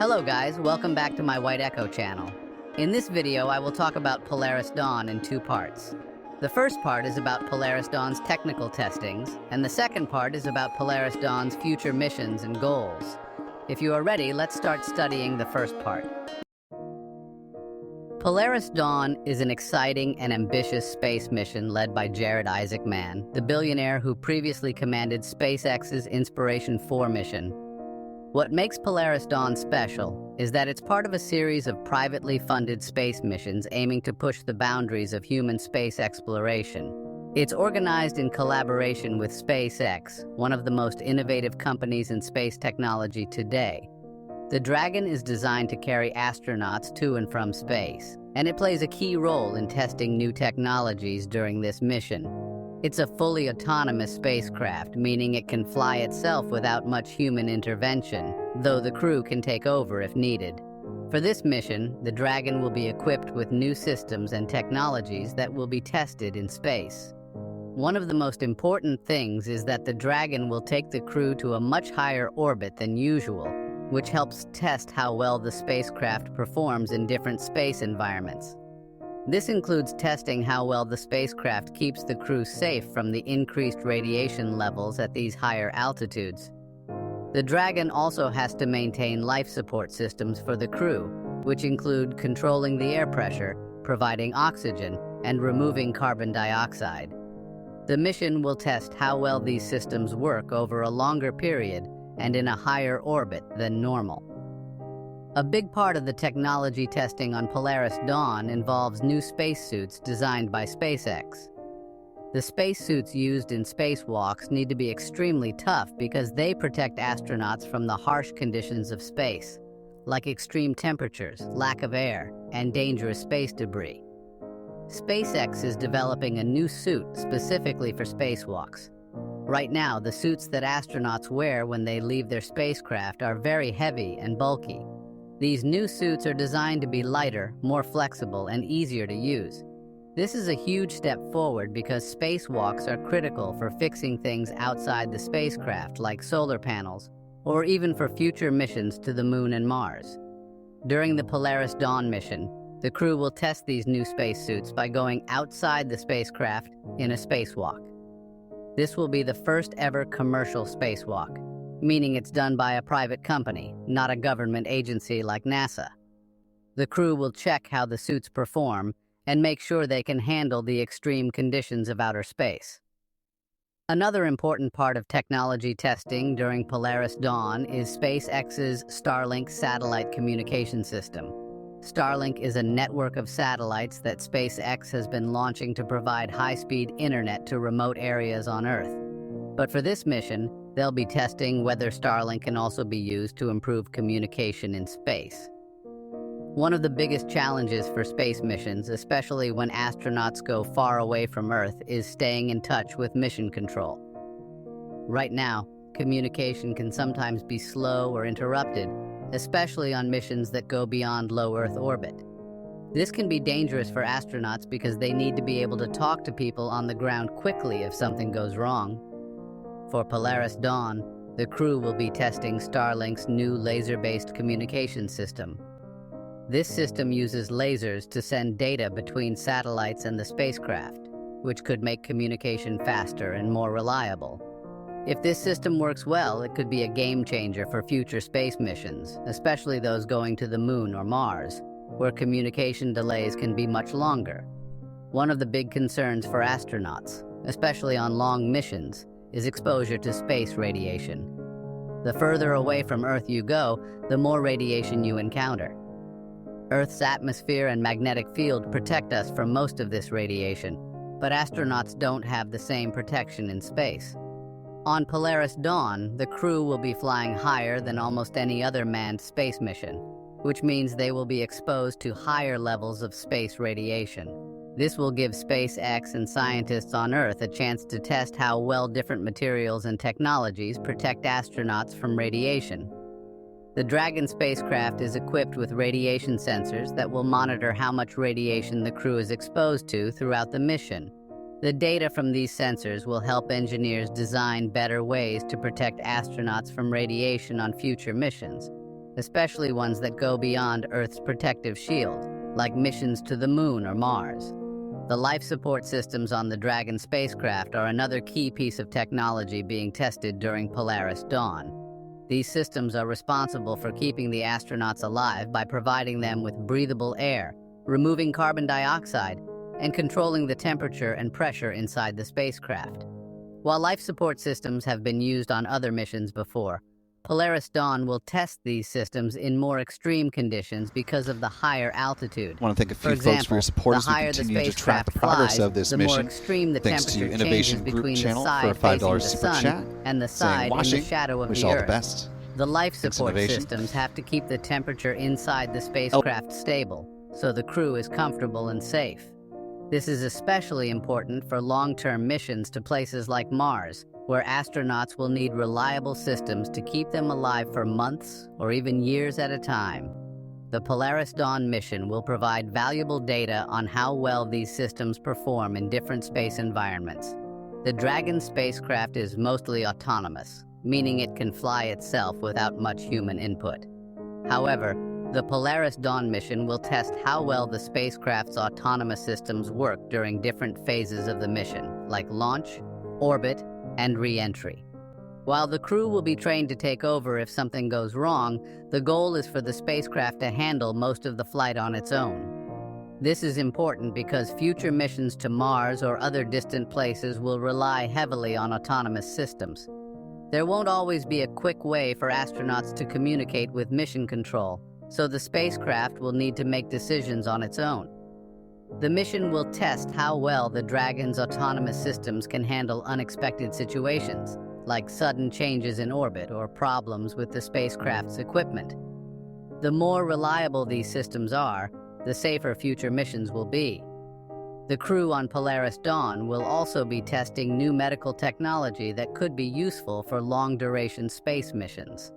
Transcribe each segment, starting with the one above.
Hello guys, welcome back to my White Echo channel. In this video, I will talk about Polaris Dawn in two parts. The first part is about Polaris Dawn's technical testings, and the second part is about Polaris Dawn's future missions and goals. If you are ready, let's start studying the first part. Polaris Dawn is an exciting and ambitious space mission led by Jared Isaacman, the billionaire who previously commanded SpaceX's Inspiration 4 mission. What makes Polaris Dawn special is that it's part of a series of privately funded space missions aiming to push the boundaries of human space exploration. It's organized in collaboration with SpaceX, one of the most innovative companies in space technology today. The Dragon is designed to carry astronauts to and from space, and it plays a key role in testing new technologies during this mission. It's a fully autonomous spacecraft, meaning it can fly itself without much human intervention, though the crew can take over if needed. For this mission, the Dragon will be equipped with new systems and technologies that will be tested in space. One of the most important things is that the Dragon will take the crew to a much higher orbit than usual, which helps test how well the spacecraft performs in different space environments. This includes testing how well the spacecraft keeps the crew safe from the increased radiation levels at these higher altitudes. The Dragon also has to maintain life support systems for the crew, which include controlling the air pressure, providing oxygen, and removing carbon dioxide. The mission will test how well these systems work over a longer period and in a higher orbit than normal. A big part of the technology testing on Polaris Dawn involves new spacesuits designed by SpaceX. The spacesuits used in spacewalks need to be extremely tough because they protect astronauts from the harsh conditions of space, like extreme temperatures, lack of air, and dangerous space debris. SpaceX is developing a new suit specifically for spacewalks. Right now, the suits that astronauts wear when they leave their spacecraft are very heavy and bulky. These new suits are designed to be lighter, more flexible, and easier to use. This is a huge step forward because spacewalks are critical for fixing things outside the spacecraft, like solar panels, or even for future missions to the Moon and Mars. During the Polaris Dawn mission, the crew will test these new spacesuits by going outside the spacecraft in a spacewalk. This will be the first ever commercial spacewalk, meaning it's done by a private company, not a government agency like NASA. The crew will check how the suits perform and make sure they can handle the extreme conditions of outer space. Another important part of technology testing during Polaris Dawn is SpaceX's Starlink satellite communication system. Starlink is a network of satellites that SpaceX has been launching to provide high-speed internet to remote areas on Earth. But for this mission, they'll be testing whether Starlink can also be used to improve communication in space. One of the biggest challenges for space missions, especially when astronauts go far away from Earth, is staying in touch with mission control. Right now, communication can sometimes be slow or interrupted, especially on missions that go beyond low Earth orbit. This can be dangerous for astronauts because they need to be able to talk to people on the ground quickly if something goes wrong. For Polaris Dawn, the crew will be testing Starlink's new laser-based communication system. This system uses lasers to send data between satellites and the spacecraft, which could make communication faster and more reliable. If this system works well, it could be a game-changer for future space missions, especially those going to the Moon or Mars, where communication delays can be much longer. One of the big concerns for astronauts, especially on long missions, is exposure to space radiation. The further away from Earth you go, the more radiation you encounter. Earth's atmosphere and magnetic field protect us from most of this radiation, but astronauts don't have the same protection in space. On Polaris Dawn, the crew will be flying higher than almost any other manned space mission, which means they will be exposed to higher levels of space radiation. This will give SpaceX and scientists on Earth a chance to test how well different materials and technologies protect astronauts from radiation. The Dragon spacecraft is equipped with radiation sensors that will monitor how much radiation the crew is exposed to throughout the mission. The data from these sensors will help engineers design better ways to protect astronauts from radiation on future missions. especially ones that go beyond Earth's protective shield, like missions to the Moon or Mars. The life support systems on the Dragon spacecraft are another key piece of technology being tested during Polaris Dawn. These systems are responsible for keeping the astronauts alive by providing them with breathable air, removing carbon dioxide, and controlling the temperature and pressure inside the spacecraft. While life support systems have been used on other missions before, Polaris Dawn will test these systems in more extreme conditions because of the higher altitude. I want to thank a few For example, folks for your support as we continue to track the progress of this the mission. more extreme the Thanks to temperature Innovation changes Group between the Channel side for a facing $5 the super sun chat, and the saying side in the washing, shadow of wish the all Earth. the best. The life Thanks, support Innovation. systems have to keep the temperature inside the spacecraft stable, so the crew is comfortable and safe. This is especially important for long-term missions to places like Mars, where astronauts will need reliable systems to keep them alive for months or even years at a time. The Polaris Dawn mission will provide valuable data on how well these systems perform in different space environments. The Dragon spacecraft is mostly autonomous, meaning it can fly itself without much human input. However, the Polaris Dawn mission will test how well the spacecraft's autonomous systems work during different phases of the mission, like launch, orbit, and re-entry. While the crew will be trained to take over if something goes wrong, the goal is for the spacecraft to handle most of the flight on its own. This is important because future missions to Mars or other distant places will rely heavily on autonomous systems. There won't always be a quick way for astronauts to communicate with mission control, so the spacecraft will need to make decisions on its own. The mission will test how well the Dragon's autonomous systems can handle unexpected situations, like sudden changes in orbit or problems with the spacecraft's equipment. The more reliable these systems are, the safer future missions will be. The crew on Polaris Dawn will also be testing new medical technology that could be useful for long-duration space missions.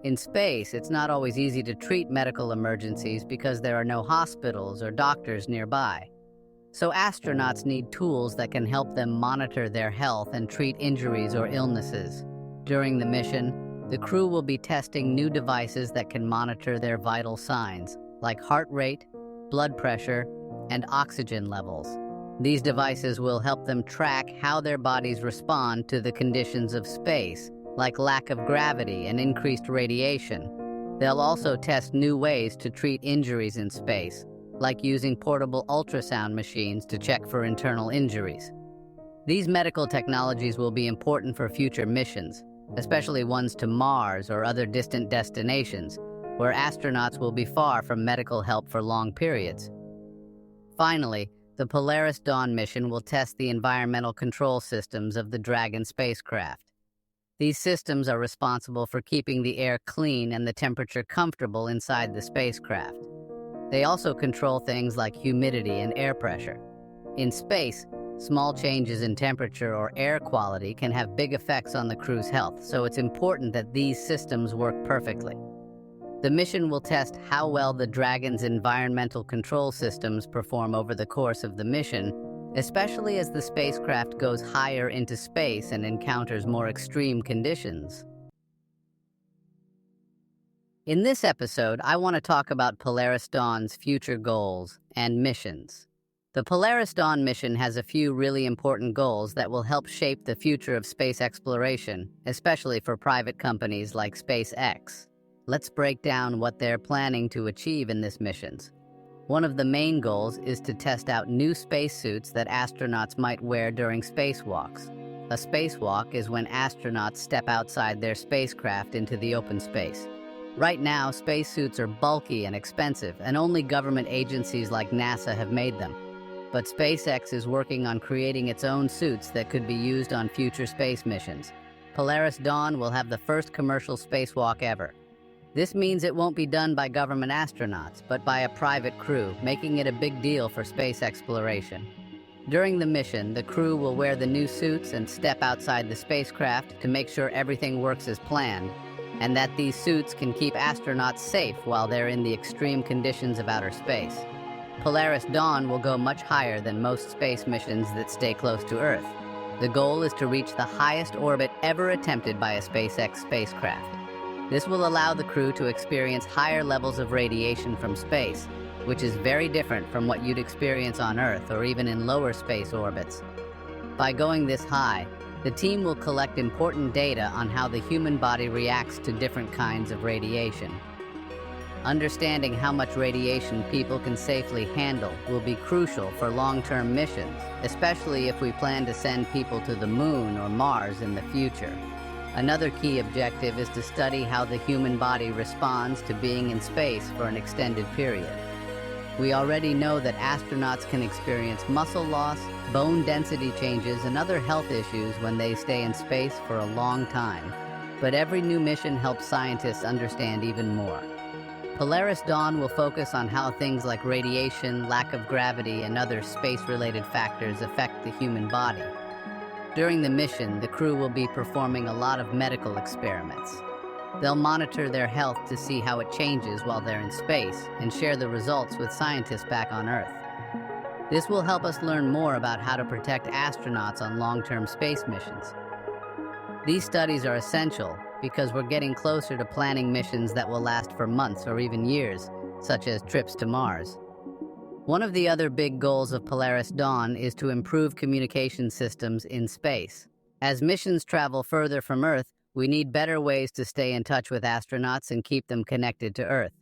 In space, it's not always easy to treat medical emergencies because there are no hospitals or doctors nearby. So astronauts need tools that can help them monitor their health and treat injuries or illnesses. During the mission, the crew will be testing new devices that can monitor their vital signs, like heart rate, blood pressure, and oxygen levels. These devices will help them track how their bodies respond to the conditions of space, like lack of gravity and increased radiation. They'll also test new ways to treat injuries in space, like using portable ultrasound machines to check for internal injuries. These medical technologies will be important for future missions, especially ones to Mars or other distant destinations, where astronauts will be far from medical help for long periods. Finally, the Polaris Dawn mission will test the environmental control systems of the Dragon spacecraft. These systems are responsible for keeping the air clean and the temperature comfortable inside the spacecraft. They also control things like humidity and air pressure. In space, small changes in temperature or air quality can have big effects on the crew's health, so it's important that these systems work perfectly. The mission will test how well the Dragon's environmental control systems perform over the course of the mission, especially as the spacecraft goes higher into space and encounters more extreme conditions. In this episode, I want to talk about Polaris Dawn's future goals and missions. The Polaris Dawn mission has a few really important goals that will help shape the future of space exploration, especially for private companies like SpaceX. Let's break down what they're planning to achieve in this mission. One of the main goals is to test out new spacesuits that astronauts might wear during spacewalks. A spacewalk is when astronauts step outside their spacecraft into the open space. Right now, spacesuits are bulky and expensive, and only government agencies like NASA have made them. But SpaceX is working on creating its own suits that could be used on future space missions. Polaris Dawn will have the first commercial spacewalk ever. This means it won't be done by government astronauts, but by a private crew, making it a big deal for space exploration. During the mission, the crew will wear the new suits and step outside the spacecraft to make sure everything works as planned, and that these suits can keep astronauts safe while they're in the extreme conditions of outer space. Polaris Dawn will go much higher than most space missions that stay close to Earth. The goal is to reach the highest orbit ever attempted by a SpaceX spacecraft. This will allow the crew to experience higher levels of radiation from space, which is very different from what you'd experience on Earth or even in lower space orbits. By going this high, the team will collect important data on how the human body reacts to different kinds of radiation. Understanding how much radiation people can safely handle will be crucial for long-term missions, especially if we plan to send people to the Moon or Mars in the future. Another key objective is to study how the human body responds to being in space for an extended period. We already know that astronauts can experience muscle loss, bone density changes, and other health issues when they stay in space for a long time. But every new mission helps scientists understand even more. Polaris Dawn will focus on how things like radiation, lack of gravity, and other space-related factors affect the human body. During the mission, the crew will be performing a lot of medical experiments. They'll monitor their health to see how it changes while they're in space and share the results with scientists back on Earth. This will help us learn more about how to protect astronauts on long-term space missions. These studies are essential because we're getting closer to planning missions that will last for months or even years, such as trips to Mars. One of the other big goals of Polaris Dawn is to improve communication systems in space. As missions travel further from Earth, we need better ways to stay in touch with astronauts and keep them connected to Earth.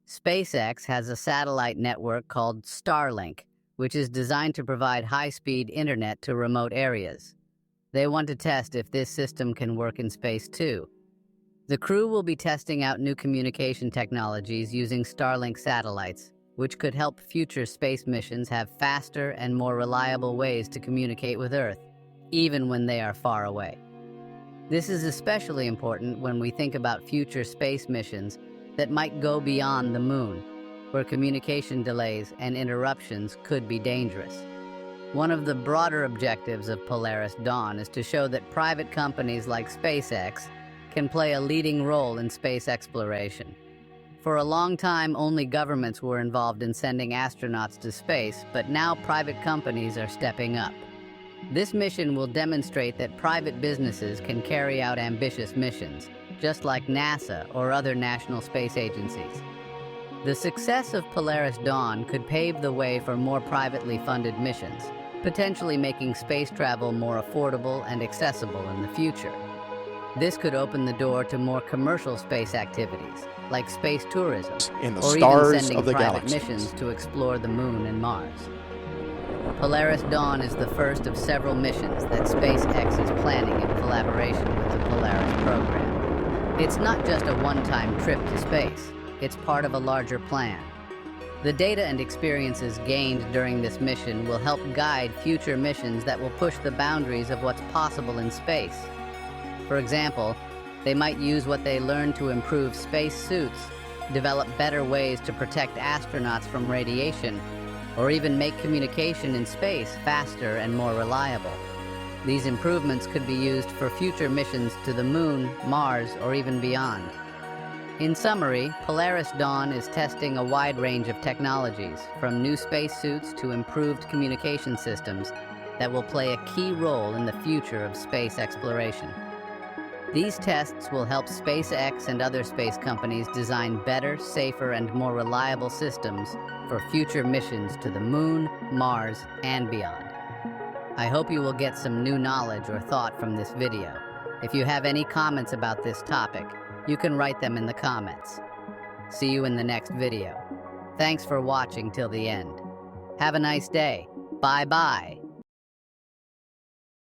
SpaceX has a satellite network called Starlink, which is designed to provide high-speed internet to remote areas. They want to test if this system can work in space too. The crew will be testing out new communication technologies using Starlink satellites, which could help future space missions have faster and more reliable ways to communicate with Earth, even when they are far away. This is especially important when we think about future space missions that might go beyond the Moon, where communication delays and interruptions could be dangerous. One of the broader objectives of Polaris Dawn is to show that private companies like SpaceX can play a leading role in space exploration. For a long time, only governments were involved in sending astronauts to space, but now private companies are stepping up. This mission will demonstrate that private businesses can carry out ambitious missions, just like NASA or other national space agencies. The success of Polaris Dawn could pave the way for more privately funded missions, potentially making space travel more affordable and accessible in the future. This could open the door to more commercial space activities, like space tourism, or even sending private missions to explore the Moon and Mars. Polaris Dawn is the first of several missions that SpaceX is planning in collaboration with the Polaris program. It's not just a one-time trip to space, it's part of a larger plan. The data and experiences gained during this mission will help guide future missions that will push the boundaries of what's possible in space. For example, they might use what they learned to improve space suits, develop better ways to protect astronauts from radiation, or even make communication in space faster and more reliable. These improvements could be used for future missions to the Moon, Mars, or even beyond. In summary, Polaris Dawn is testing a wide range of technologies, from new spacesuits to improved communication systems, that will play a key role in the future of space exploration. These tests will help SpaceX and other space companies design better, safer, and more reliable systems for future missions to the Moon, Mars, and beyond. I hope you will get some new knowledge or thought from this video. If you have any comments about this topic, you can write them in the comments. See you in the next video. Thanks for watching till the end. Have a nice day. Bye-bye.